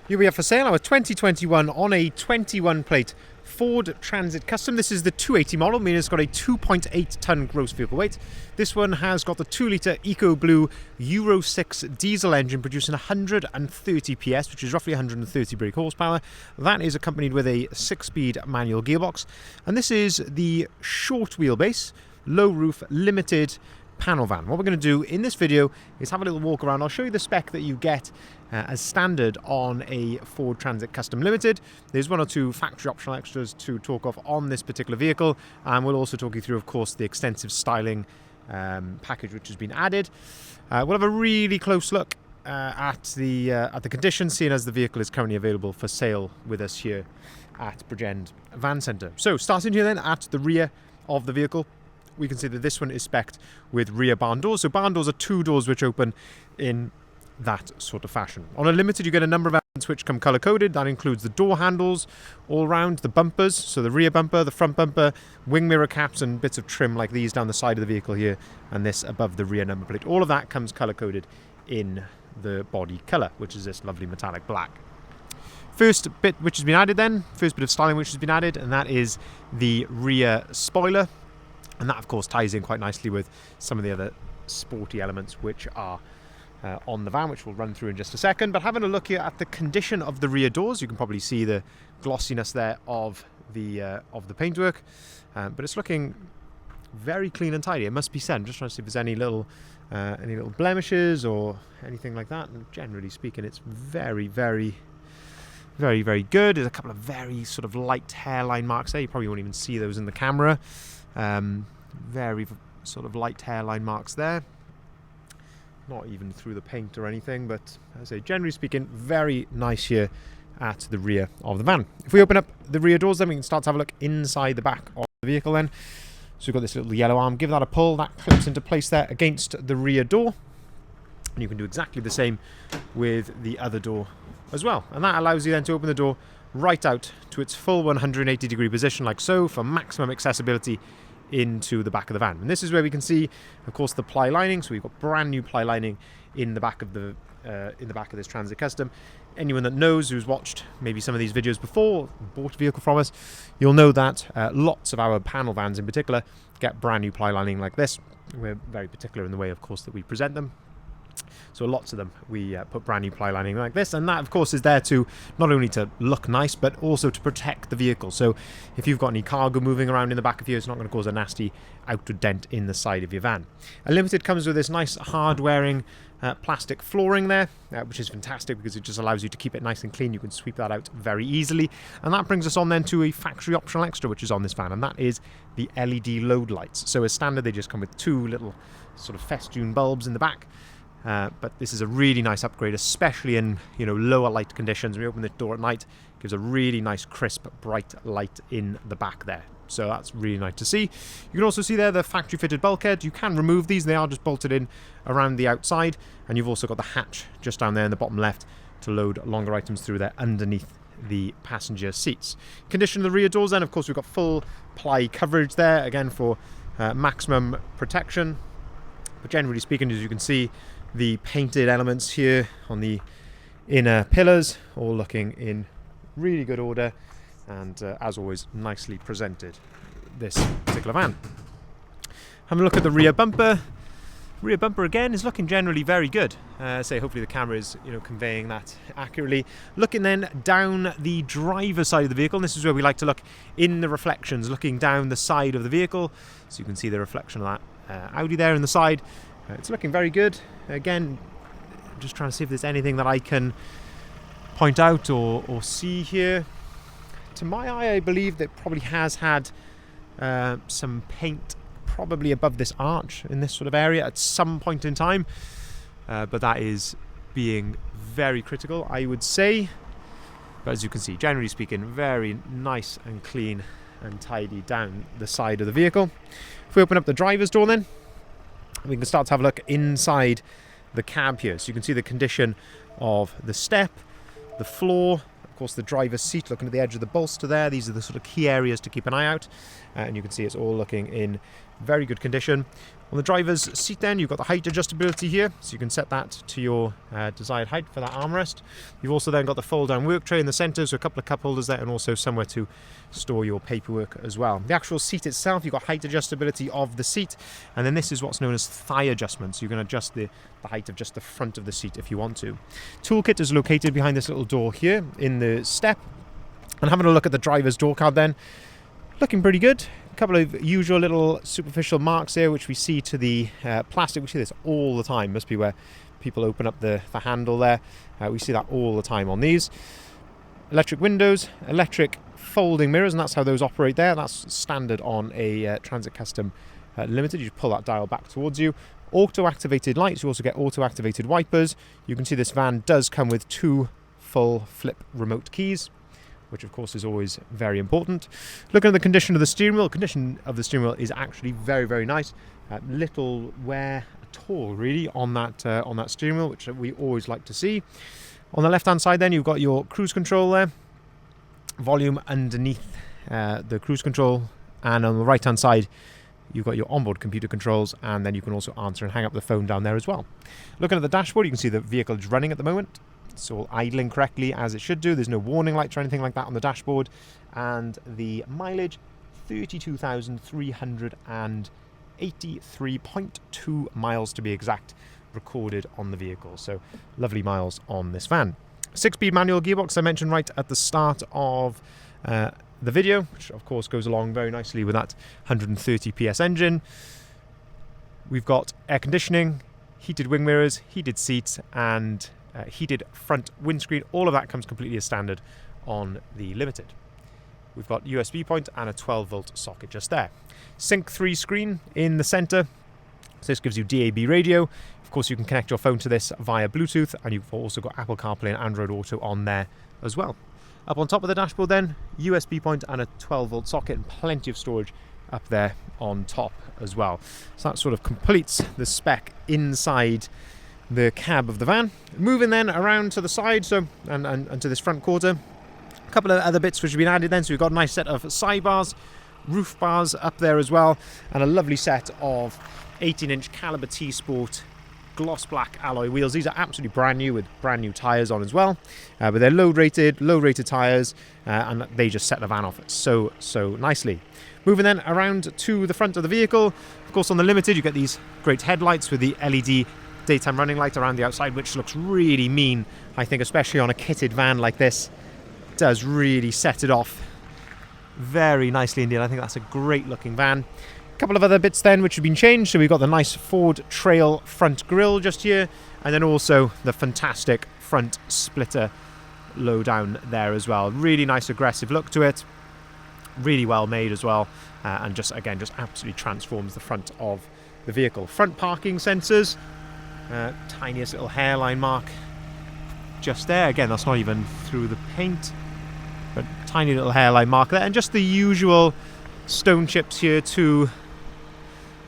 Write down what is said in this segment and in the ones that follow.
Here we have for sale our 2021 on a 21 plate Ford Transit Custom. This is the 280 model, meaning it's got a 2.8 tonne gross vehicle weight. This one has got the 2 litre Eco Blue Euro 6 diesel engine producing 130 PS, which is roughly 130 brake horsepower. That is accompanied with a 6-speed manual gearbox. And this is the short wheelbase, low roof, limited panel van. What we're going to do in this video is have a little walk around. I'll show you the spec that you get as standard on a Ford Transit Custom Limited. There's 1 or 2 factory optional extras to talk of on this particular vehicle, and we'll also talk you through, of course, the extensive styling package which has been added. We'll have a really close look at the condition, seeing as the vehicle is currently available for sale with us here at Bridgend Van Centre. So starting here then at the rear of the vehicle, we can see that this one is spec'd with rear barn doors. So barn doors are 2 doors which open in that sort of fashion. On a Limited, you get a number of elements which come colour-coded. That includes the door handles all round, the bumpers, so the rear bumper, the front bumper, wing mirror caps and bits of trim like these down the side of the vehicle here, and this above the rear number plate. All of that comes colour-coded in the body colour, which is this lovely metallic black. First bit which has been added then, first bit of styling which has been added, and that is the rear spoiler. And that, of course, ties in quite nicely with some of the other sporty elements which are on the van, which we'll run through in just a second. But having a look here at the condition of the rear doors, you can probably see the glossiness there of the paintwork. But it's looking very clean and tidy, it must be said. I'm just trying to see if there's any little blemishes or anything like that. And generally speaking, it's very, very, very, very good. There's a couple of very sort of light hairline marks there. You probably won't even see those in the camera. Very sort of light hairline marks there, not even through the paint or anything, but as I say, generally speaking, very nice here at the rear of the van. If we open up the rear doors, then we can start to have a look inside the back of the vehicle then. So we've got this little yellow arm, give that a pull, that clips into place there against the rear door, and you can do exactly the same with the other door as well, and that allows you then to open the door right out to its full 180-degree position like so, for maximum accessibility into the back of the van. And this is where we can see, of course, the ply lining. So we've got brand new ply lining in the back of this Transit Custom. Anyone that knows, who's watched maybe some of these videos before, bought a vehicle from us, you'll know that lots of our panel vans in particular get brand new ply lining like this. We're very particular in the way, of course, that we present them. So lots of them we put brand new ply lining like this, and that of course is there to not only to look nice but also to protect the vehicle. So if you've got any cargo moving around in the back of you, it's not going to cause a nasty outward dent in the side of your van. A Limited comes with this nice hard wearing plastic flooring there, which is fantastic because it just allows you to keep it nice and clean. You can sweep that out very easily, and that brings us on then to a factory optional extra which is on this van, and that is the LED load lights. So as standard, they just come with 2 little sort of festoon bulbs in the back. But this is a really nice upgrade, especially in lower light conditions. When we open the door at night, it gives a really nice crisp bright light in the back there, so that's really nice to see. You can also see there the factory fitted bulkhead. You can remove these, they are just bolted in around the outside, and you've also got the hatch just down there in the bottom left to load longer items through there underneath the passenger seats. Condition of the rear doors then, of course, we've got full ply coverage there, again for maximum protection. But generally speaking, as you can see, the painted elements here on the inner pillars all looking in really good order, and as always, nicely presented, this particular van. Having a look at the rear bumper. Rear bumper again is looking generally very good. Hopefully the camera is conveying that accurately. Looking then down the driver's side of the vehicle, and this is where we like to look in the reflections, looking down the side of the vehicle, so you can see the reflection of that Audi there in the side. It's looking very good. Again, just trying to see if there's anything that I can point out or see here. To my eye, I believe that probably has had some paint probably above this arch in this sort of area at some point in time. But that is being very critical, I would say. But as you can see, generally speaking, very nice and clean and tidy down the side of the vehicle. If we open up the driver's door then, we can start to have a look inside the cab here. So you can see the condition of the step, the floor, of course the driver's seat, looking at the edge of the bolster there. These are the sort of key areas to keep an eye out. And you can see it's all looking in very good condition. On the driver's seat then, you've got the height adjustability here, so you can set that to your desired height for that armrest. You've also then got the fold-down work tray in the centre, so a couple of cup holders there, and also somewhere to store your paperwork as well. The actual seat itself, you've got height adjustability of the seat, and then this is what's known as thigh adjustment, so you can adjust the height of just the front of the seat if you want to. Toolkit is located behind this little door here in the step. And having a look at the driver's door card then, looking pretty good. A couple of usual little superficial marks here, which we see to the plastic. We see this all the time. Must be where people open up the handle there. We see that all the time on these. Electric windows, electric folding mirrors, and that's how those operate there. That's standard on a Transit Custom Limited. You just pull that dial back towards you. Auto-activated lights. You also get auto-activated wipers. You can see this van does come with 2 full flip remote keys, which of course is always very important. Looking at the condition of the steering wheel, is actually very, very nice. Little wear at all really on that steering wheel, which we always like to see. On the left hand side then, you've got your cruise control there, volume underneath the cruise control, and on the right hand side you've got your onboard computer controls, and then you can also answer and hang up the phone down there as well. Looking at the dashboard, you can see the vehicle is running at the moment. It's all idling correctly as it should do. There's no warning lights or anything like that on the dashboard. And the mileage, 32,383.2 miles to be exact, recorded on the vehicle. So lovely miles on this van. 6-speed manual gearbox I mentioned right at the start of the video, which of course goes along very nicely with that 130 PS engine. We've got air conditioning, heated wing mirrors, heated seats, and heated front windscreen. All of that comes completely as standard on the Limited. We've got USB point and a 12-volt socket just there. Sync 3 screen in the center. So this gives you DAB radio. Of course, you can connect your phone to this via Bluetooth, and you've also got Apple CarPlay and Android Auto on there as well. Up on top of the dashboard then, USB point and a 12-volt socket, and plenty of storage up there on top as well. So that sort of completes the spec inside the cab of the van. Moving then around to the side, so and to this front quarter, a couple of other bits which have been added then. So we've got a nice set of sidebars, roof bars up there as well, and a lovely set of 18-inch Caliber T-Sport gloss black alloy wheels. These are absolutely brand new with brand new tyres on as well, but they're low rated tyres, and they just set the van off so nicely. Moving then around to the front of the vehicle, of course on the Limited you get these great headlights with the LED daytime running light around the outside, which looks really mean. I think especially on a kitted van like this, it does really set it off very nicely indeed. I think that's a great looking van. A couple of other bits then which have been changed. So we've got the nice Ford Trail front grille just here, and then also the fantastic front splitter low down there as well. Really nice aggressive look to it, really well made as well, and just absolutely transforms the front of the vehicle. Front parking sensors, tiniest little hairline mark just there. Again, that's not even through the paint, but tiny little hairline mark there, and just the usual stone chips here to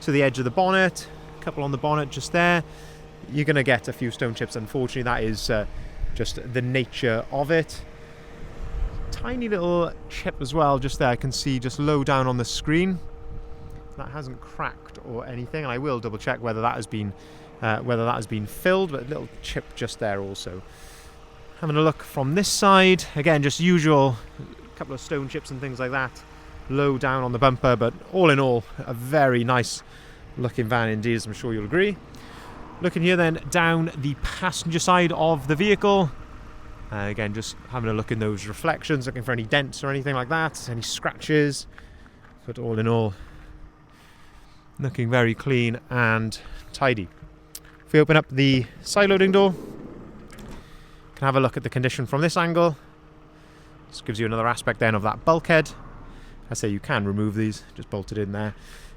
the edge of the bonnet. A couple on the bonnet just there. You're going to get a few stone chips, unfortunately. That is just the nature of it. Tiny little chip as well just there, I can see just low down on the screen. That hasn't cracked or anything, and I will double check whether that has been filled, but a little chip just there also. Having a look from this side, again just usual, a couple of stone chips and things like that low down on the bumper, but all in all a very nice looking van indeed, as I'm sure you'll agree. Looking here then down the passenger side of the vehicle, again just having a look in those reflections, looking for any dents or anything like that, any scratches, but all in all looking very clean and tidy. If we open up the side loading door, you can have a look at the condition from this angle. This gives you another aspect then of that bulkhead. I say you can remove these, just bolt it in there,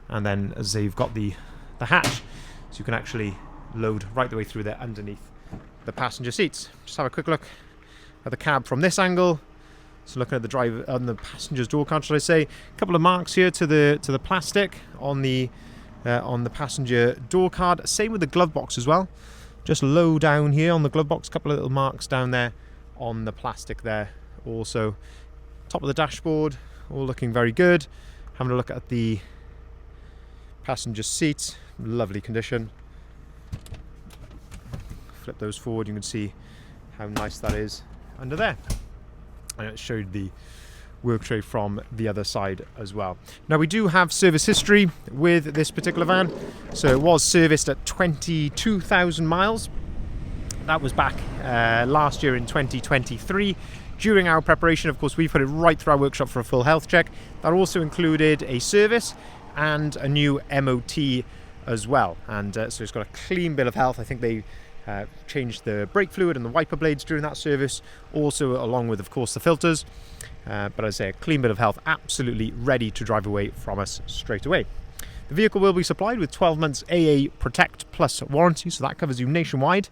and then as I say, you've got the hatch, so you can actually load right the way through there underneath the passenger seats. Just have a quick look at the cab from this angle. So looking at the driver on the passenger's door card, should I say, a couple of marks here to the plastic on the passenger door card. Same with the glove box as well. Just low down here on the glove box, a couple of little marks down there on the plastic there. Also, top of the dashboard, all looking very good. Having a look at the Passenger seat, lovely condition. Flip those forward, you can see how nice that is under there. And it showed the work tray from the other side as well. Now we do have service history with this particular van. So it was serviced at 22,000 miles. That was back last year in 2023. During our preparation, of course, we put it right through our workshop for a full health check. That also included a service and a new MOT as well. And so it's got a clean bill of health. I think they changed the brake fluid and the wiper blades during that service, also along with, of course, the filters. But as I say, a clean bit of health, absolutely ready to drive away from us straight away. The vehicle will be supplied with 12 months AA Protect Plus warranty, so that covers you nationwide,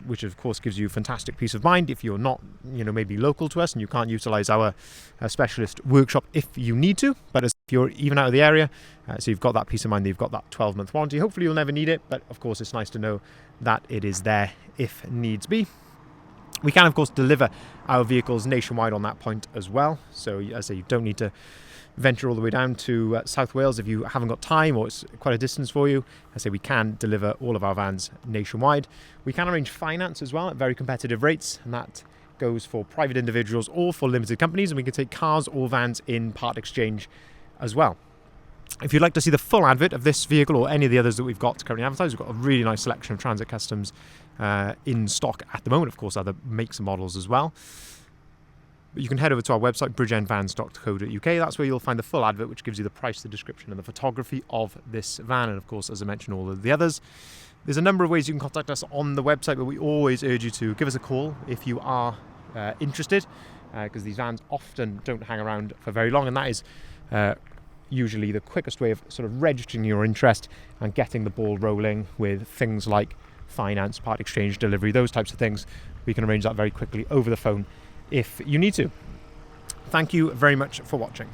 which of course gives you fantastic peace of mind if you're not, maybe local to us and you can't utilize our specialist workshop if you need to. But if you're even out of the area, so you've got that peace of mind that you've got that 12-month warranty. Hopefully you'll never need it, but of course it's nice to know that it is there if needs be. We can, of course, deliver our vehicles nationwide on that point as well. So, as I say, you don't need to venture all the way down to South Wales if you haven't got time or it's quite a distance for you. I say we can deliver all of our vans nationwide. We can arrange finance as well at very competitive rates, and that goes for private individuals or for limited companies. And we can take cars or vans in part exchange as well. If you'd like to see the full advert of this vehicle or any of the others that we've got currently advertised, we've got a really nice selection of Transit Customs in stock at the moment, of course, other makes and models as well. But you can head over to our website, bridgeendvans.co.uk. That's where you'll find the full advert, which gives you the price, the description, and the photography of this van, and of course, as I mentioned, all of the others. There's a number of ways you can contact us on the website, but we always urge you to give us a call if you are interested, because these vans often don't hang around for very long, and that is usually the quickest way of sort of registering your interest and getting the ball rolling with things like finance, part exchange, delivery, those types of things. We can arrange that very quickly over the phone if you need to. Thank you very much for watching.